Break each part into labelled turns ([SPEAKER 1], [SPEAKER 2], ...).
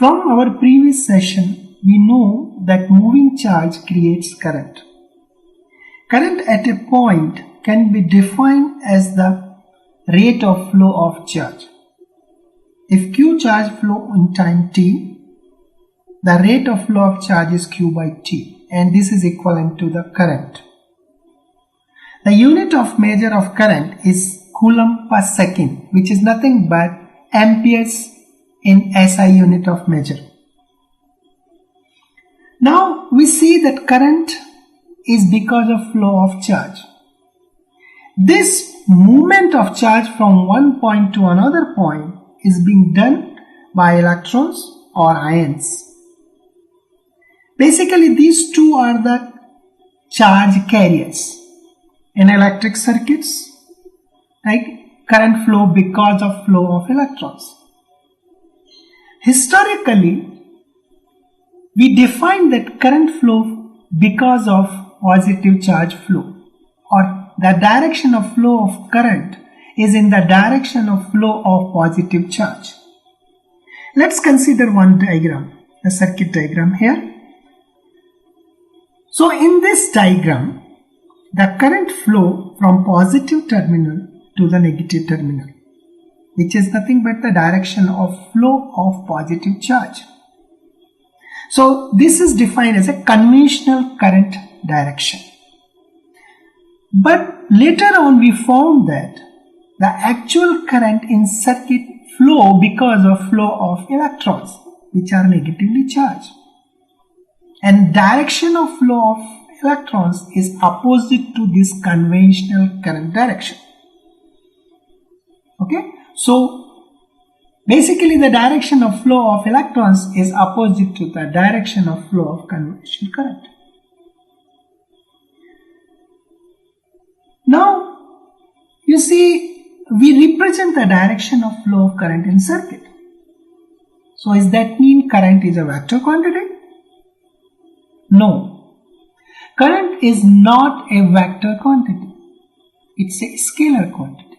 [SPEAKER 1] From our previous session, we know that moving charge creates current. Current at a point can be defined as the rate of flow of charge. If Q charge flow in time t, the rate of flow of charge is Q by T, and this is equivalent to the current. The unit of measure of current is coulomb per second, which is nothing but amperes in SI unit of measure. Now we see that current is because of flow of charge. This movement of charge from one point to another point is being done by electrons or ions. Basically, these two are the charge carriers in electric circuits, right? Current flow because of flow of electrons. Historically, we define that current flow because of positive charge flow, or the direction of flow of current is in the direction of flow of positive charge. Let's consider one diagram, a circuit diagram here. So in this diagram, the current flow from positive terminal to the negative terminal, which is nothing but the direction of flow of positive charge. So this is defined as a conventional current direction. But later on we found that the actual current in circuit flow because of flow of electrons, which are negatively charged. And direction of flow of electrons is opposite to this conventional current direction. Okay, so basically the direction of flow of electrons is opposite to the direction of flow of conventional current. Now you see, we represent the direction of flow of current in circuit. So does that mean current is a vector quantity? No. Current is not a vector quantity. It's a scalar quantity.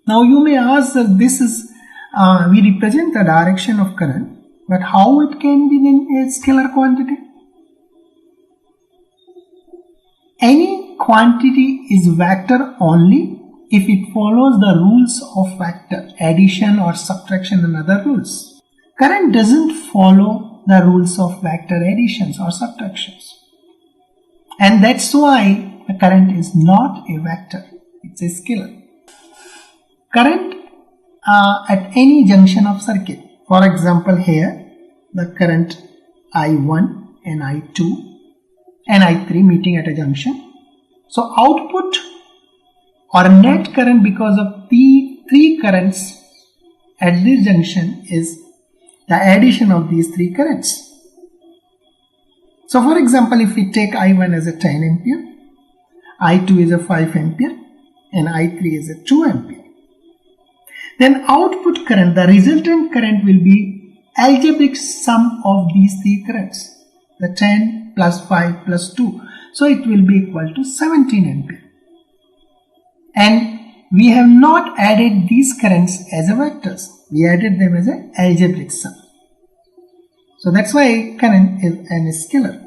[SPEAKER 1] Now you may ask that this is, we represent the direction of current, but how it can be then a scalar quantity? Any quantity is vector only if it follows the rules of vector, addition or subtraction and other rules. Current doesn't follow the rules of vector additions or subtractions. And that's why the current is not a vector, it's a scalar. Current at any junction of circuit. For example, here the current I1 and I2 and I3 meeting at a junction. So output or net current because of the three currents at this junction is the addition of these three currents. So for example, if we take I1 as a 10 ampere, I2 is a 5 ampere and I3 is a 2 ampere. Then output current, the resultant current will be algebraic sum of these three currents, the 10 plus 5 plus 2. So it will be equal to 17 ampere. And we have not added these currents as a vectors. We added them as an algebraic sum. So that's why current is an scalar.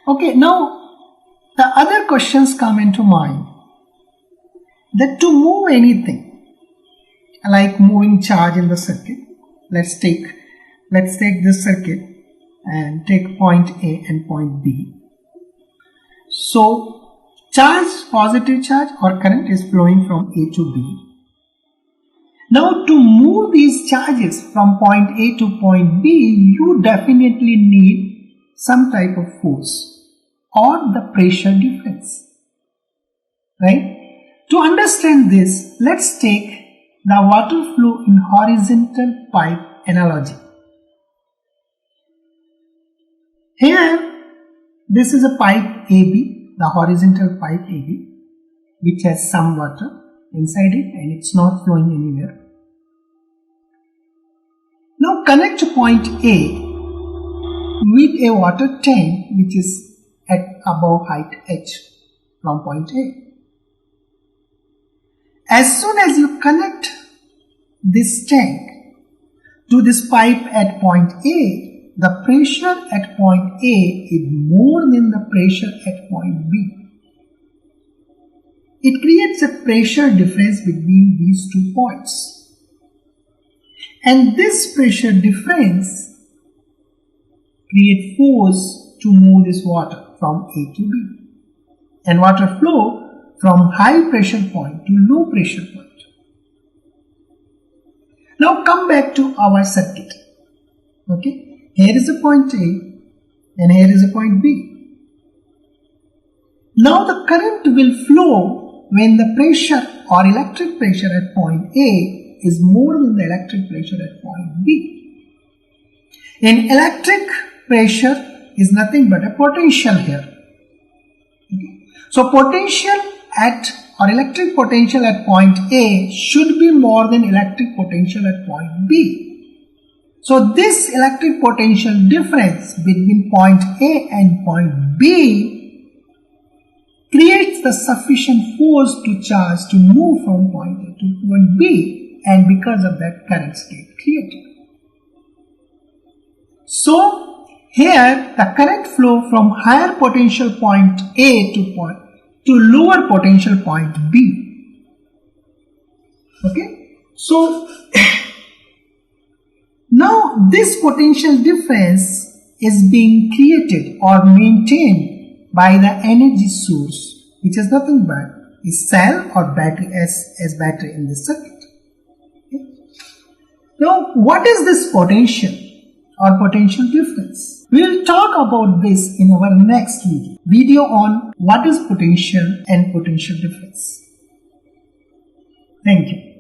[SPEAKER 1] Okay, now the other questions come into mind. That to move anything, like moving charge in the circuit, let's take this circuit and take point A and point B. So charge, positive charge or current is flowing from A to B. Now to move these charges from point A to point B, you definitely need some type of force or the pressure difference, right? To understand this, let's take the water flow in horizontal pipe analogy. Here, this is a pipe AB, the horizontal pipe AB, which has some water inside it and it's not flowing anywhere. Now connect point A with a water tank which is at above height h from point A. As soon as you connect this tank, to this pipe at point A, the pressure at point A is more than the pressure at point B. It creates a pressure difference between these 2 points. And this pressure difference creates force to move this water from A to B. And water flow from high pressure point to low pressure point. Now come back to our circuit. Okay, here is a point A and here is a point B. Now the current will flow when the pressure or electric pressure at point A is more than the electric pressure at point B. And electric pressure is nothing but a potential here. Okay. So potential at or electric potential at point A should be more than electric potential at point B. So this electric potential difference between point A and point B creates the sufficient force to charge to move from point A to point B, and because of that currents get created. So here the current flow from higher potential point A to lower potential point B. Okay, so now this potential difference is being created or maintained by the energy source, which is nothing but a cell or battery as battery in this circuit. Okay. Now what is this potential or potential difference? We will talk about this in our next video on what is potential and potential difference. Thank you.